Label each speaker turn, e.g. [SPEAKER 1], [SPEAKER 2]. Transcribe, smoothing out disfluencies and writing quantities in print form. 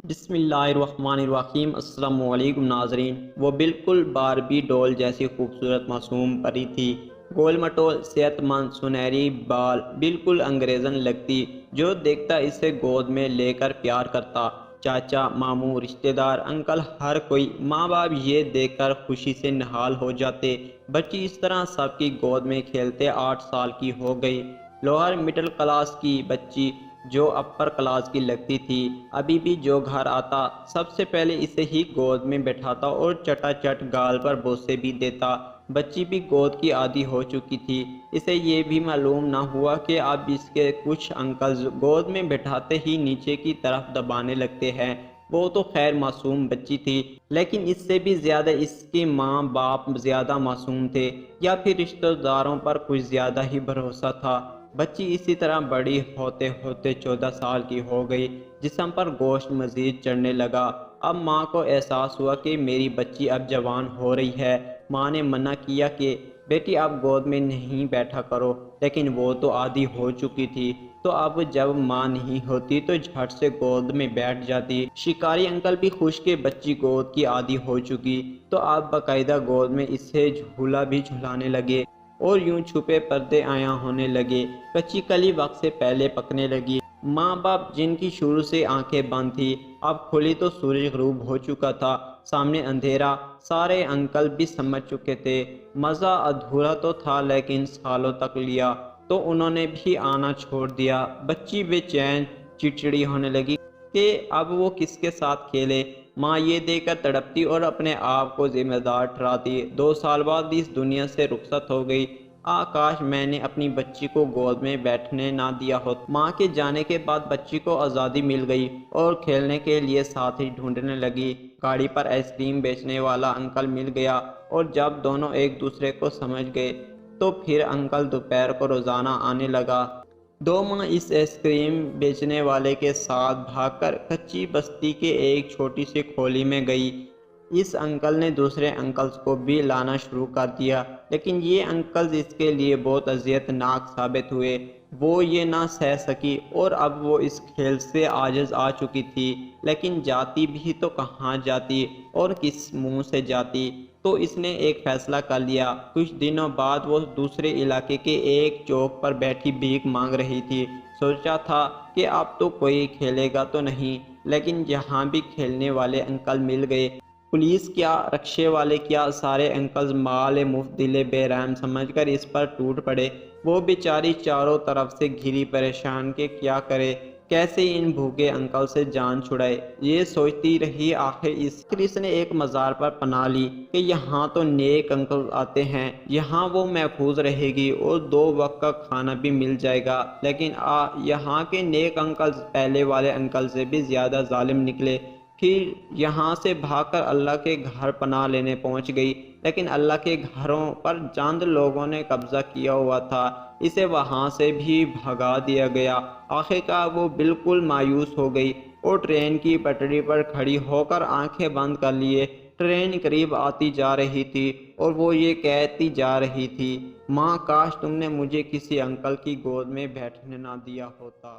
[SPEAKER 1] بسم اللہ الرحمن الرحیم۔ السلام علیکم ناظرین۔ وہ بالکل باربی ڈول جیسی خوبصورت معصوم پری تھی، گول مٹول، صحت مند، سنہری بال، بالکل انگریزن لگتی۔ جو دیکھتا اسے گود میں لے کر پیار کرتا۔ چاچا، ماموں، رشتہ دار، انکل، ہر کوئی، ماں باپ یہ دیکھ کر خوشی سے نہال ہو جاتے۔ بچی اس طرح سب کی گود میں کھیلتے 8 سال کی ہو گئی۔ لوئر مڈل کلاس کی بچی جو اپر کلاس کی لگتی تھی، ابھی بھی جو گھر آتا سب سے پہلے اسے ہی گود میں بٹھاتا اور چٹا چٹ گال پر بوسے بھی دیتا۔ بچی بھی گود کی عادی ہو چکی تھی۔ اسے یہ بھی معلوم نہ ہوا کہ اب اس کے کچھ انکلز گود میں بٹھاتے ہی نیچے کی طرف دبانے لگتے ہیں۔ وہ تو خیر معصوم بچی تھی، لیکن اس سے بھی زیادہ اس کے ماں باپ زیادہ معصوم تھے، یا پھر رشتہ داروں پر کچھ زیادہ ہی بھروسہ تھا۔ بچی اسی طرح بڑی ہوتے ہوتے 14 سال کی ہو گئی۔ جسم پر گوشت مزید چڑھنے لگا۔ اب ماں کو احساس ہوا کہ میری بچی اب جوان ہو رہی ہے۔ ماں نے منع کیا کہ بیٹی اب گود میں نہیں بیٹھا کرو، لیکن وہ تو عادی ہو چکی تھی، تو اب جب ماں نہیں ہوتی تو جھٹ سے گود میں بیٹھ جاتی۔ شکاری انکل بھی خوش کہ بچی گود کی عادی ہو چکی، تو اب باقاعدہ گود میں اسے جھولا بھی جھلانے لگے، اور یوں چھپے پردے عیاں ہونے لگے۔ کچی کلی وقت سے پہلے پکنے لگی۔ ماں باپ جن کی شروع سے آنکھیں بند تھی، اب کھلی تو سورج غروب ہو چکا تھا، سامنے اندھیرا۔ سارے انکل بھی سمجھ چکے تھے۔ مزہ ادھورا تو تھا، لیکن سالوں تک لیا تو انہوں نے بھی آنا چھوڑ دیا۔ بچی بے چین چڑچڑی ہونے لگی کہ اب وہ کس کے ساتھ کھیلے۔ ماں یہ دیکھ کر تڑپتی اور اپنے آپ کو ذمہ دار ٹھہراتی۔ 2 سال بعد اس دنیا سے رخصت ہو گئی۔ کاش میں نے اپنی بچی کو گود میں بیٹھنے نہ دیا ہوتا۔ ماں کے جانے کے بعد بچی کو آزادی مل گئی اور کھیلنے کے لیے ساتھی ڈھونڈنے لگی۔ گاڑی پر آئس کریم بیچنے والا انکل مل گیا، اور جب دونوں ایک دوسرے کو سمجھ گئے تو پھر انکل دوپہر کو روزانہ آنے لگا۔ 2 ماہ اس آئس کریم بیچنے والے کے ساتھ بھاگ کر کچی بستی کے ایک چھوٹی سی کھولی میں گئی۔ اس انکل نے دوسرے انکلز کو بھی لانا شروع کر دیا، لیکن یہ انکلز اس کے لیے بہت اذیت ناک ثابت ہوئے۔ وہ یہ نہ سہ سکی اور اب وہ اس کھیل سے عاجز آ چکی تھی، لیکن جاتی بھی تو کہاں جاتی اور کس منہ سے جاتی؟ تو اس نے ایک فیصلہ کر لیا۔ کچھ دنوں بعد وہ دوسرے علاقے کے ایک چوک پر بیٹھی بھیک مانگ رہی تھی۔ سوچا تھا کہ اب تو کوئی کھیلے گا تو نہیں، لیکن جہاں بھی کھیلنے والے انکل مل گئے، پولیس کیا، رکشے والے کیا، سارے انکلز مال مفت دل بے رحم سمجھ کر اس پر ٹوٹ پڑے۔ وہ بیچاری چاروں طرف سے گھری پریشان کہ کیا کرے، کیسے ان بھوکے انکل سے جان چھڑائے۔ یہ سوچتی رہی، آخر اس نے ایک مزار پر پناہ لی کہ یہاں تو نیک انکل آتے ہیں، یہاں وہ محفوظ رہے گی اور 2 وقت کا کھانا بھی مل جائے گا۔ لیکن یہاں کے نیک انکلز پہلے والے انکل سے بھی زیادہ ظالم نکلے۔ پھر یہاں سے بھاگ کر اللہ کے گھر پناہ لینے پہنچ گئی، لیکن اللہ کے گھروں پر چند لوگوں نے قبضہ کیا ہوا تھا، اسے وہاں سے بھی بھگا دیا گیا۔ آخرکار وہ بالکل مایوس ہو گئی اور ٹرین کی پٹری پر کھڑی ہو کر آنکھیں بند کر لیے۔ ٹرین قریب آتی جا رہی تھی اور وہ یہ کہتی جا رہی تھی، ماں کاش تم نے مجھے کسی انکل کی گود میں بیٹھنے نہ دیا ہوتا۔